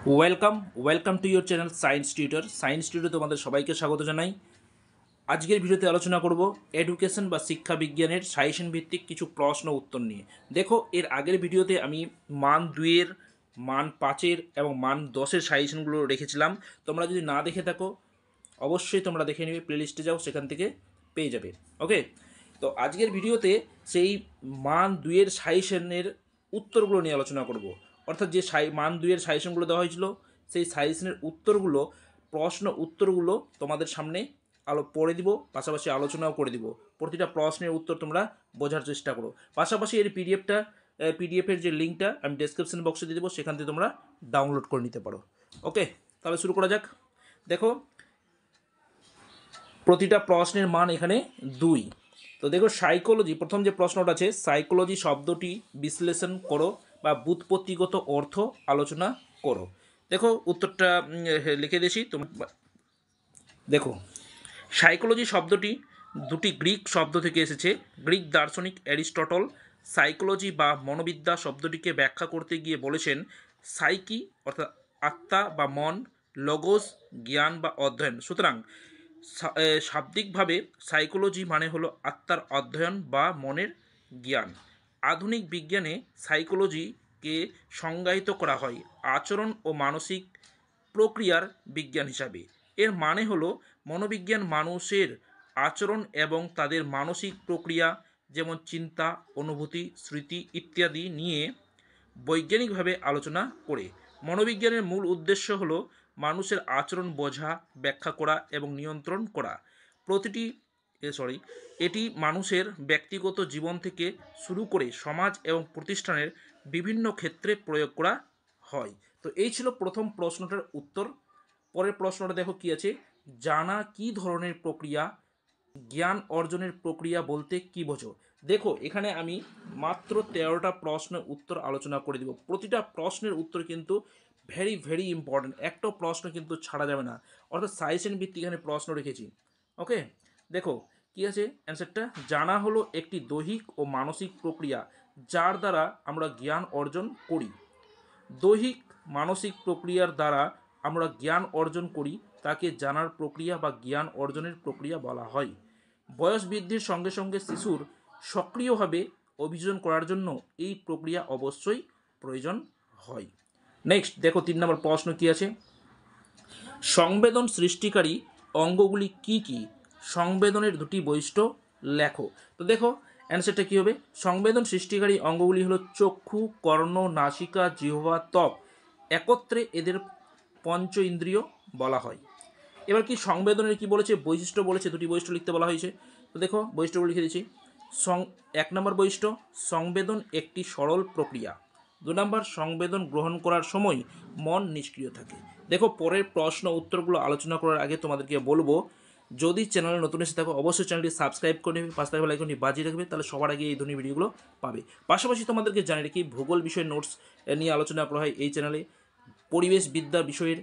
Welcome to your channel science tutor তোমাদের সবাইকে স্বাগত জানাই। আজকের ভিডিওতে আলোচনা করব এডুকেশন বা শিক্ষা বিজ্ঞানের সাজেশন ভিত্তিক কিছু প্রশ্ন উত্তর নিয়ে। দেখো, এর আগের ভিডিওতে আমি মান 2-এর, মান 5-এর এবং মান 10-এর সাজেশনগুলো রেখেছিলাম। তোমরা যদি না দেখে থাকো অবশ্যই তোমরা দেখে নেবে, প্লেলিস্টে যাও, সেখান থেকে পেয়ে যাবে। ওকে, তো আজকের ভিডিওতে সেই মান 2-এর সাজেশনের উত্তরগুলো নিয়ে আলোচনা করব। অর্থাৎ যে মান 2-এর সাজেশনগুলো দেওয়া হয়েছিল সেই সাজেশনের উত্তরগুলো, প্রশ্ন উত্তরগুলো তোমাদের সামনে পড়ে দিব, পাশাপাশি আলোচনাও করে দিব। প্রতিটা প্রশ্নের উত্তর তোমরা বোঝার চেষ্টা করো। পাশাপাশি এর পিডিএফের যে লিঙ্কটা আমি ডেসক্রিপশন বক্সে দিয়ে দেবো, সেখান থেকে তোমরা ডাউনলোড করে নিতে পারো। ওকে, তাহলে শুরু করা যাক। দেখো, প্রতিটা প্রশ্নের মান এখানে 2। তো দেখো, সাইকোলজি, প্রথম যে প্রশ্নটা আছে, সাইকোলজি শব্দটি বিশ্লেষণ করো বা ব্যুৎপত্তিগত অর্থ আলোচনা করো। দেখো উত্তরটা লিখে দিয়েছি তোমরা। দেখো, সাইকোলজি শব্দটি দুটি গ্রিক শব্দ থেকে এসেছে। গ্রিক দার্শনিক অ্যারিস্টটল সাইকোলজি বা মনোবিদ্যা শব্দটিকে ব্যাখ্যা করতে গিয়ে বলেছেন, সাইকি অর্থাৎ আত্মা বা মন, লগোস জ্ঞান বা অধ্যয়ন। সুতরাং শাব্দিকভাবে সাইকোলজি মানে হলো আত্মার অধ্যয়ন বা মনের জ্ঞান। আধুনিক বিজ্ঞানে সাইকোলজিকে সংজ্ঞায়িত করা হয় আচরণ ও মানসিক প্রক্রিয়ার বিজ্ঞান হিসাবে। এর মানে হলো মনোবিজ্ঞান মানুষের আচরণ এবং তাদের মানসিক প্রক্রিয়া, যেমন চিন্তা, অনুভূতি, স্মৃতি ইত্যাদি নিয়ে বৈজ্ঞানিকভাবে আলোচনা করে। মনোবিজ্ঞানের মূল উদ্দেশ্য হলো মানুষের আচরণ বোঝা, ব্যাখ্যা করা এবং নিয়ন্ত্রণ করা। এটি মানুষের ব্যক্তিগত জীবন থেকে শুরু করে সমাজ এবং প্রতিষ্ঠানের বিভিন্ন ক্ষেত্রে প্রয়োগ করা হয়। তো এই ছিল প্রথম প্রশ্নটার উত্তর। পরের প্রশ্নটা দেখো কি আছে, জানা কি ধরনের প্রক্রিয়া, জ্ঞান অর্জনের প্রক্রিয়া বলতে কি বোঝো। দেখো, এখানে আমি মাত্র 13টা প্রশ্নের উত্তর আলোচনা করে দিব। প্রতিটা প্রশ্নের উত্তর কিন্তু ভেরি ইম্পর্টেন্ট, একটা প্রশ্ন কিন্তু ছাড়া যাবে না। অর্থাৎ সাজেশন ভিত্তিক এখানে প্রশ্ন রেখেছি। ওকে, দেখো কি আছে অ্যান্সারটা, জানা হলো একটি দৈহিক ও মানসিক প্রক্রিয়া যার দ্বারা আমরা জ্ঞান অর্জন করি। দৈহিক মানসিক প্রক্রিয়ার দ্বারা আমরা জ্ঞান অর্জন করি, তাকে জানার প্রক্রিয়া বা জ্ঞান অর্জনের প্রক্রিয়া বলা হয়। বয়স বৃদ্ধির সঙ্গে সঙ্গে শিশুর সক্রিয়ভাবে অভিযোজন করার জন্য এই প্রক্রিয়া অবশ্যই প্রয়োজন হয়। নেক্সট দেখো, 3 নম্বর প্রশ্ন কি আছে, সংবেদন সৃষ্টিকারী অঙ্গগুলি কি কি, সংবেদনের দুটি বৈশিষ্ট্য লেখো। তো দেখো অ্যান্সারটা কী হবে, সংবেদন সৃষ্টিকারী অঙ্গগুলি হলো চক্ষু, কর্ণ, নাসিকা, জিহ্বা, ত্বক। একত্রে এদের পঞ্চ ইন্দ্রিয় বলা হয়। এবার কি সংবেদনের কি বলেছে, বৈশিষ্ট্য বলেছে, দুটি বৈশিষ্ট্য লিখতে বলা হয়েছে। তো দেখো বৈশিষ্ট্যগুলো লিখে দিচ্ছি। 1 নম্বর বৈশিষ্ট্য, সংবেদন একটি সরল প্রক্রিয়া। 2 নম্বর, সংবেদন গ্রহণ করার সময় মন নিষ্ক্রিয় থাকে। দেখো, পরের প্রশ্ন উত্তরগুলো আলোচনা করার আগে তোমাদেরকে বলবো, যদি চ্যানেলে নতুন এসে থাকো অবশ্যই চ্যানেলটি সাবস্ক্রাইব করে নেবে, পাশে থাকা বেল আইকনটি বাজিয়ে রাখবে, তাহলে সবার আগে এই ধরনের ভিডিওগুলো পাবে। পাশাপাশি তোমাদেরকে জানিয়ে রাখি, ভূগোল বিষয়ের নোটস নিয়ে আলোচনা করা হয় এই চ্যানেলে, পরিবেশ বিদ্যা বিষয়ের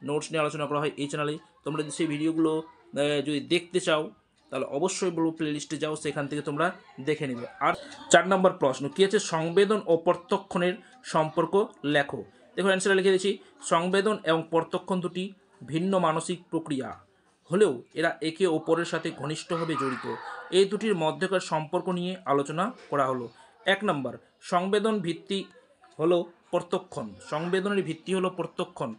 নোটস নিয়ে আলোচনা করা হয় এই চ্যানেলে। তোমরা যদি সেই ভিডিওগুলো যদি দেখতে চাও তাহলে অবশ্যই বলবো প্লেলিস্টে যাও, সেখান থেকে তোমরা দেখে নেবে। আর 4 নম্বর প্রশ্ন কী আছে, সংবেদন ও প্রত্যক্ষণের সম্পর্ক লেখো। দেখো অ্যান্সারে লিখে দিয়েছি, সংবেদন এবং প্রত্যক্ষণ দুটি ভিন্ন মানসিক প্রক্রিয়া হলেও এরা একে অপরের সাথে ঘনিষ্ঠভাবে জড়িত। এই দুটির মধ্যকার সম্পর্ক নিয়ে আলোচনা করা হলো। 1 নম্বর, সংবেদন ভিত্তি হলো প্রত্যক্ষণ। সংবেদনের ভিত্তি হলো প্রত্যক্ষণ।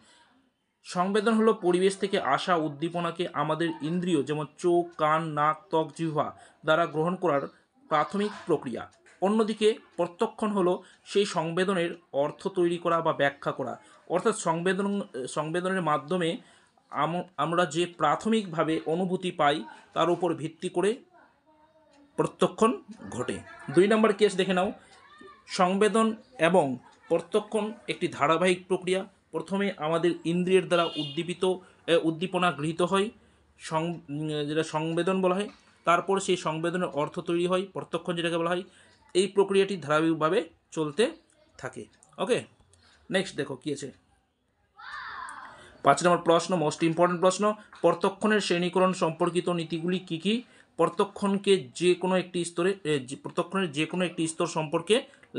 সংবেদন হলো পরিবেশ থেকে আসা উদ্দীপনাকে আমাদের ইন্দ্রিয়, যেমন চোখ, কান, নাক, ত্বক, জিহ্বা দ্বারা গ্রহণ করার প্রাথমিক প্রক্রিয়া। অন্যদিকে প্রত্যক্ষণ হলো সেই সংবেদনের অর্থ তৈরি করা বা ব্যাখ্যা করা। অর্থাৎ সংবেদনের মাধ্যমে আমরা যে প্রাথমিকভাবে অনুভূতি পাই তার উপর ভিত্তি করে প্রত্যক্ষণ ঘটে। 2 নম্বর কেস দেখে নাও, সংবেদন এবং প্রত্যক্ষণ একটি ধারাবাহিক প্রক্রিয়া। প্রথমে আমাদের ইন্দ্রিয়ের দ্বারা উদ্দীপনা গৃহীত হয়, যেটা সংবেদন বলা হয়। তারপর সেই সংবেদনের অর্থ তৈরি হয়, প্রত্যক্ষণ যেটাকে বলা হয়। এই প্রক্রিয়াটি ধারাবাহিকভাবে চলতে থাকে। ওকে, নেক্সট দেখো কী আছে, 5 নম্বর প্রশ্ন, মোস্ট ইম্পর্টেন্ট প্রশ্ন, প্রত্যক্ষণের শ্রেণীকরণ সম্পর্কিত নীতিগুলি কী কী। প্রত্যক্ষণের যে কোনো একটি স্তর সম্পর্কে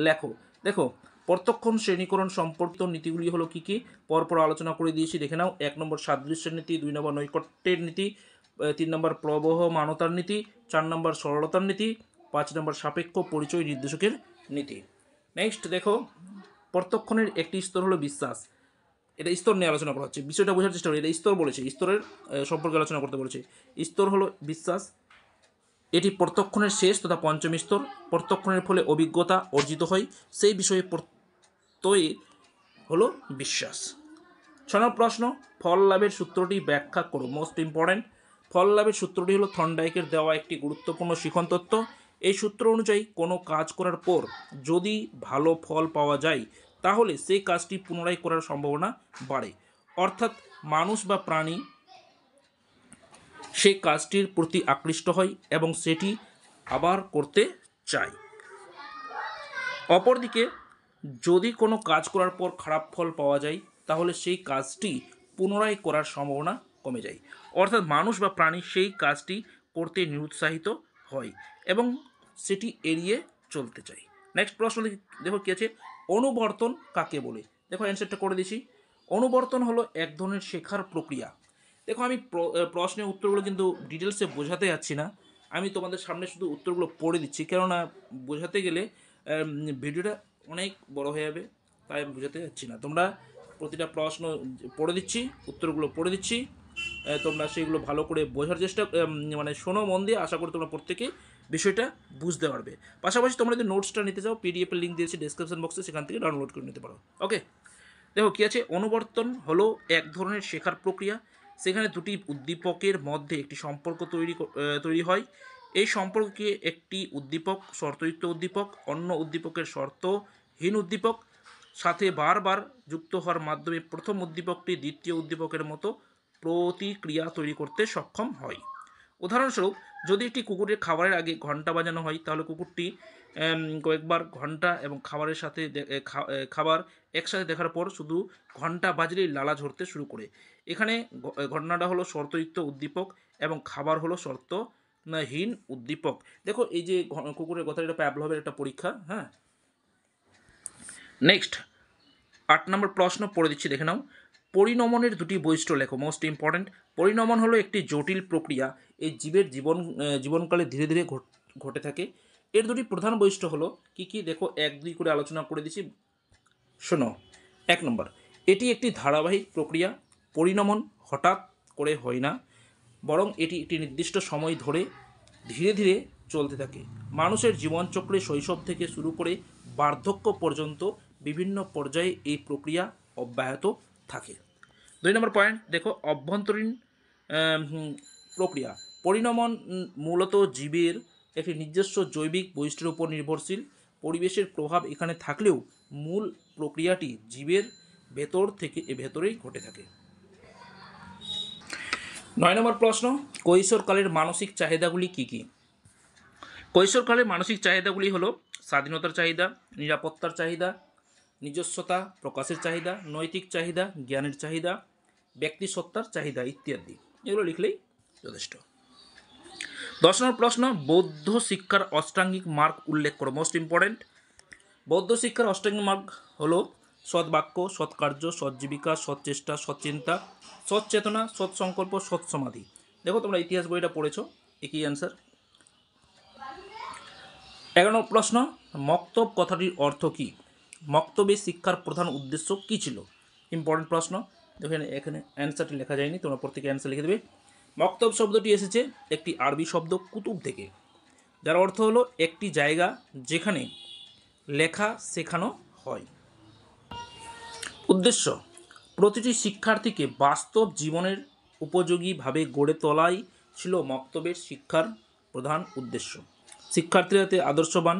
লেখো। দেখো, প্রত্যক্ষ শ্রেণীকরণ সম্পর্কিত নীতিগুলি হলো কী কী, পরপর আলোচনা করে দিয়েছি, দেখে নাও। 1 নম্বর সাদৃশ্যের নীতি, 2 নম্বর নৈকট্যের নীতি, 3 নম্বর প্রবহমানতার নীতি, 4 নম্বর সরলতার নীতি, 5 নম্বর সাপেক্ষ পরিচয় নির্দেশকের নীতি। নেক্সট দেখো, প্রত্যক্ষণের একটি স্তর হলো বিশ্বাস। এটা স্তর নিয়ে আলোচনা করা হচ্ছে, বিষয়টা বোঝার চেষ্টা করি। এটা স্তর বলেছে, স্তরের সম্পর্কে আলোচনা করতে বলেছে। স্তর হলো বিশ্বাস, এটি প্রত্যক্ষণের শেষ তথা পঞ্চম স্তর। প্রত্যক্ষণের ফলে অভিজ্ঞতা অর্জিত হয়, সেই বিষয়ে প্রত্যয় হলো বিশ্বাস। 6 নম্বর প্রশ্ন, ফল লাভের সূত্রটি ব্যাখ্যা করো। Most important. ফল লাভের সূত্রটি হলো থর্নডাইকের দেওয়া একটি গুরুত্বপূর্ণ শিখন তত্ত্ব। এই সূত্র অনুযায়ী কোনো কাজ করার পর যদি ভালো ফল পাওয়া যায় তাহলে সেই কাজটি পুনরায় করার সম্ভাবনা বাড়ে, অর্থাৎ মানুষ বা প্রাণী সেই কাজটির প্রতি আকৃষ্ট হয় এবং সেটি আবার করতে চায়। অপরদিকে যদি কোনো কাজ করার পর খারাপ ফল পাওয়া যায় তাহলে সেই কাজটি পুনরায় করার সম্ভাবনা কমে যায়, অর্থাৎ মানুষ বা প্রাণী সেই কাজটি করতে নিরুৎসাহিত হয় এবং সেটি এড়িয়ে চলতে চায়। নেক্সট প্রশ্ন দেখো কী আছে, অনুবর্তন কাকে বলে। দেখো অ্যান্সারটা করে দিচ্ছি। অনুবর্তন হলো এক ধরনের শেখার প্রক্রিয়া। দেখো আমি প্রশ্নের উত্তরগুলো কিন্তু ডিটেলসে বোঝাতে যাচ্ছি না, আমি তোমাদের সামনে শুধু উত্তরগুলো পড়ে দিচ্ছি, কেননা বোঝাতে গেলে ভিডিওটা অনেক বড় হয়ে যাবে, তাই আমি বোঝাতে যাচ্ছি না। তোমরা প্রতিটা প্রশ্ন পড়ে দিচ্ছি, উত্তরগুলো পড়ে দিচ্ছি, তোমরা সেগুলো ভালো করে বোঝার চেষ্টা মানে শোনো মন দিয়ে। আশা করি তোমরা প্রত্যেকে বিষয়টা বুঝতে পারবে। পাশাপাশি তোমরা যদি নোটসটা নিতে চাও, পিডিএফের লিঙ্ক দিয়েছি ডেসক্রিপশন বক্সে, সেখান থেকে ডাউনলোড করে নিতে পারো। ওকে, দেখো কী আছে, অনুবর্তন হলো এক ধরনের শেখার প্রক্রিয়া। সেখানে দুটি উদ্দীপকের মধ্যে একটি সম্পর্ক তৈরি হয়। এই সম্পর্ককে একটি উদ্দীপক শর্তযুক্ত উদ্দীপক, অন্য উদ্দীপকের শর্তহীন উদ্দীপক সাথে বারবার যুক্ত হওয়ার মাধ্যমে প্রথম উদ্দীপকটি দ্বিতীয় উদ্দীপকের মতো প্রতিক্রিয়া তৈরি করতে সক্ষম হয়। উদাহরণস্বরূপ, যদি একটি কুকুরের খাবারের আগে ঘন্টা বাজানো হয় তাহলে কুকুরটি কয়েকবার ঘন্টা এবং খাবারের সাথে খাবার একসাথে দেখার পর শুধু ঘন্টা বাজলেই লালা ঝরতে শুরু করে। এখানে ঘটনাটা হলো শর্তযুক্ত উদ্দীপক এবং খাবার হলো শর্তহীন উদ্দীপক। দেখো এই যে কুকুরের কথা, এটা প্যাভলভের একটা পরীক্ষা। হ্যাঁ, নেক্সট 8 নম্বর প্রশ্ন পড়ে দিচ্ছি, দেখে নাও। পরিণমনের দুটি বৈশিষ্ট্য লেখো। Most important. পরিণমন হলো একটি জটিল প্রক্রিয়া, এই জীবের জীবনকালে ধীরে ধীরে ঘটে থাকে। এর দুটি প্রধান বৈশিষ্ট্য হলো কি কি, দেখো 1-2 করে আলোচনা করে দিচ্ছি, শোনো। 1 নম্বর, এটি একটি ধারাবাহিক প্রক্রিয়া। পরিণমন হঠাৎ করে হয় না, বরং এটি একটি নির্দিষ্ট সময় ধরে ধীরে ধীরে চলতে থাকে। মানুষের জীবনচক্রে শৈশব থেকে শুরু করে বার্ধক্য পর্যন্ত বিভিন্ন পর্যায়ে এই প্রক্রিয়া অব্যাহত থাকে। 2 নম্বর পয়েন্ট দেখো, অভ্যন্তরীণ প্রক্রিয়া। পরিণমন মূলত জীবের একটি নিজস্ব জৈবিক বৈশিষ্ট্যের উপর নির্ভরশীল। পরিবেশের প্রভাব এখানে থাকলেও মূল প্রক্রিয়াটি জীবের ভেতরেই ঘটে থাকে। 9 নম্বর প্রশ্ন, কৈশোরকালের মানসিক চাহিদাগুলি কী কী। কৈশোরকালের মানসিক চাহিদাগুলি হলো স্বাধীনতার চাহিদা, নিরাপত্তার চাহিদা, নিজস্বতা প্রকাশের চাহিদা, নৈতিক চাহিদা, জ্ঞানের চাহিদা, ব্যক্তিসত্তার চাহিদা ইত্যাদি। এগুলো লিখলেই যথেষ্ট। 10 নম্বর প্রশ্ন, বৌদ্ধ শিক্ষার অষ্টাঙ্গিক মার্গ উল্লেখ করো। Most important. বৌদ্ধ শিক্ষার অষ্টাঙ্গিক মার্গ হলো সৎবাক্য, সৎকার্য, সৎজীবিকা, সৎচেষ্টা, সৎচিন্তা, সৎচেতনা, সৎসংকল্প, সৎসমাধি। দেখো তোমরা ইতিহাস বইটা পড়েছো, একই অ্যান্সার। 11 নম্বর প্রশ্ন, মক্তব কথাটির অর্থ কী। মক্তবে শিক্ষার প্রধান উদ্দেশ্য কী ছিল। ইম্পর্টেন্ট প্রশ্ন। দেখো এখানে অ্যান্সারটি লেখা যায়নি, তোমরা প্রত্যেকে অ্যান্সার লিখে দেবে। মক্তব শব্দটি এসেছে একটি আরবি শব্দ কুতুব থেকে, যার অর্থ হলো একটি জায়গা যেখানে লেখা শেখানো হয়। উদ্দেশ্য, প্রতিটি শিক্ষার্থীকে বাস্তব জীবনের উপযোগীভাবে গড়ে তোলাই ছিল মক্তবের শিক্ষার প্রধান উদ্দেশ্য। শিক্ষার্থীরা যাতে আদর্শবান,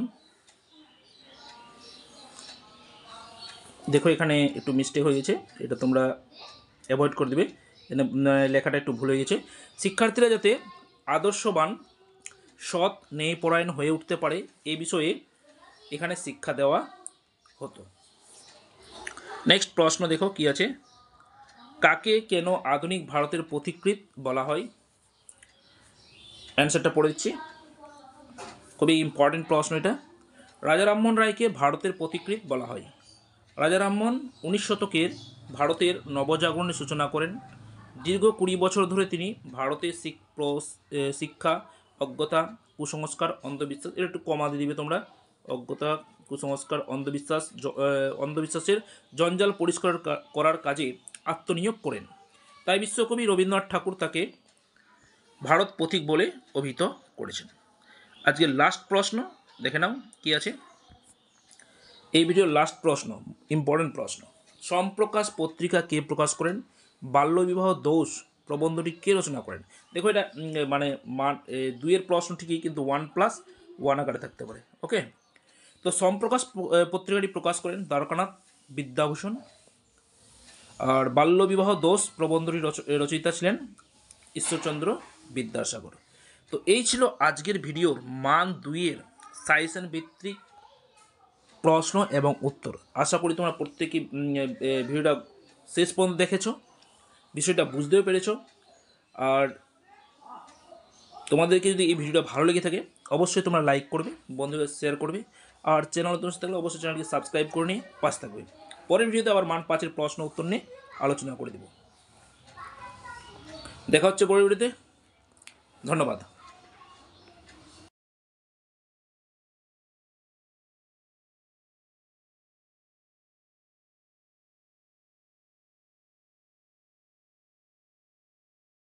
দেখো এখানে একটু মিস্টেক হয়ে গেছে, এটা তোমরা অ্যাভয়েড করে দেবে, লেখাটা একটু ভুল হয়ে গেছে। শিক্ষার্থীরা যাতে আদর্শবান, সৎ, ন্যায়পরায়ণ হয়ে উঠতে পারে এই বিষয়ে এখানে শিক্ষা দেওয়া হতো। নেক্সট প্রশ্ন দেখো কি আছে, কাকে কেন আধুনিক ভারতের পথিকৃৎ বলা হয়। অ্যান্সারটা পড়ে দিচ্ছি, খুবই ইম্পর্টেন্ট প্রশ্ন এটা। রাজা রামমোহন রায়কে ভারতের পথিকৃৎ বলা হয়। রাজা রামমোহন 19 শতকের ভারতের নবজাগরণের সূচনা করেন। দীর্ঘ 20 বছর ধরে তিনি ভারতে শিক্ষা, অজ্ঞতা, কুসংস্কার, অন্ধবিশ্বাস, এর একটু কমা দিয়ে দিবে তোমরা, অজ্ঞতা, কুসংস্কার, অন্ধবিশ্বাসের জঞ্জাল পরিষ্কার করার কাজে আত্মনিয়োগ করেন। তাই বিশ্বকবি রবীন্দ্রনাথ ঠাকুর তাকে ভারত পথিক বলে অভিহিত করেছেন। আজকের লাস্ট প্রশ্ন দেখে নাও কি আছে। এই ভিডিওর লাস্ট প্রশ্ন, ইম্পর্টেন্ট প্রশ্ন। সম্প্রকাশ পত্রিকা কে প্রকাশ করেন? বাল্যবিবাহ দোষ প্রবন্ধটি কে রচনা করেন? দেখো এটা মানে দুইয়ের প্রশ্ন ঠিকই, কিন্তু 1+1 আকারে থাকতে পারে। ওকে, তো সম্প্রকাশ পত্রিকাটি প্রকাশ করেন দ্বারকানাথ বিদ্যাভূষণ। আর বাল্যবিবাহ দোষ প্রবন্ধটি রচয়িতা ছিলেন ঈশ্বরচন্দ্র বিদ্যাসাগর। তো এই ছিল আজকের ভিডিওর মান 2-এর সাজেশন ভিত্তিক প্রশ্ন এবং উত্তর। আশা করি তোমরা প্রত্যেকেই ভিডিওটা শেষ পর্যন্ত দেখেছো, বিষয়টা বুঝতেও পেরেছো। আর তোমাদেরকে যদি এই ভিডিওটা ভালো লেগে থাকে অবশ্যই তোমরা লাইক করবে, বন্ধুদের শেয়ার করবে, আর চ্যানেল নতুন থাকলে অবশ্যই চ্যানেলকে সাবস্ক্রাইব করে নিয়ে পাশে থাকবে। পরের ভিডিওতে আবার মান 5-এর প্রশ্ন উত্তর নিয়ে আলোচনা করে দেব। দেখা হচ্ছে পরের ভিডিওতে। ধন্যবাদ।